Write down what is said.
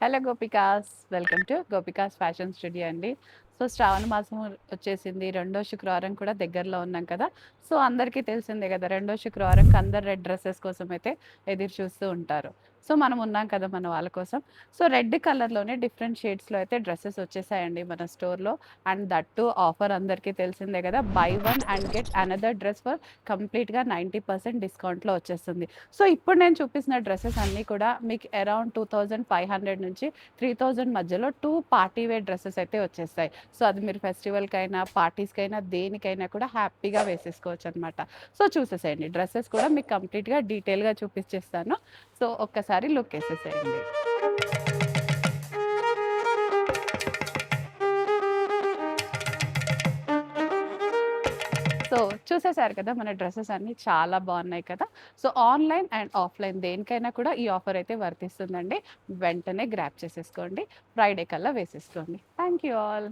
Hello gopikas! Welcome to gopikas fashion studio అండి. So, శ్రావణ మాసం వచ్చేసింది. రెండో శుక్రవారం కూడా దగ్గరలో ఉన్నాం కదా! సో, అందరికీ తెలిసిందే కదా! రెండో శుక్రవారంకి అందరు రెడ్ డ్రెసెస్ కోసమైతే ఎదురు చూస్తూ ఉంటారు. సో, మనం ఉన్నాం కదా మన వాళ్ళ కోసం. సో, రెడ్ కలర్‌లోనే డిఫరెంట్ షేడ్స్‌లో అయితే డ్రెసెస్ వచ్చేసాయండి మన స్టోర్‌లో. అండ్ దట్ టూ ఆఫర్ అందరికీ తెలిసిందే కదా! By one and get another dress for కంప్లీట్‌గా 90% డిస్కౌంట్‌లో వచ్చేస్తుంది. సో, ఇప్పుడు నేను చూపిస్తున్న డ్రెసెస్ అన్నీ కూడా మీకు అరౌండ్ 2500 నుంచి 3000 మధ్యలో 2 పార్టీ వేర్ డ్రెసెస్ అయితే వచ్చేస్తాయి. సో, అది మీరు ఫెస్టివల్‌కైనా, పార్టీస్‌కైనా దేనికైనా కూడా హ్యాపీగా వేసేసుకోవచ్చనమాట. సో, చూసేసేయండి. డ్రెసెస్ కూడా మీకు కంప్లీట్‌గా డీటెయిల్‌గా చూపిచ్చేస్తాను. సో, ఒక్కసారి లుక్కేసేసేయండి. సో, చూసేసారు కదా! మన డ్రెసెస్ అన్నీ చాలా బావున్నాయి కదా! సో, ఆన్‌లైన్ అండ్ ఆఫ్‌లైన్ దేనికైనా కూడా ఈ ఆఫర్ అయితే వర్తిస్తుందండి. వెంటనే గ్రాబ్ చేసేసుకోండి. ఫ్రైడే కల్లా వేసేసుకోండి. Thank you all.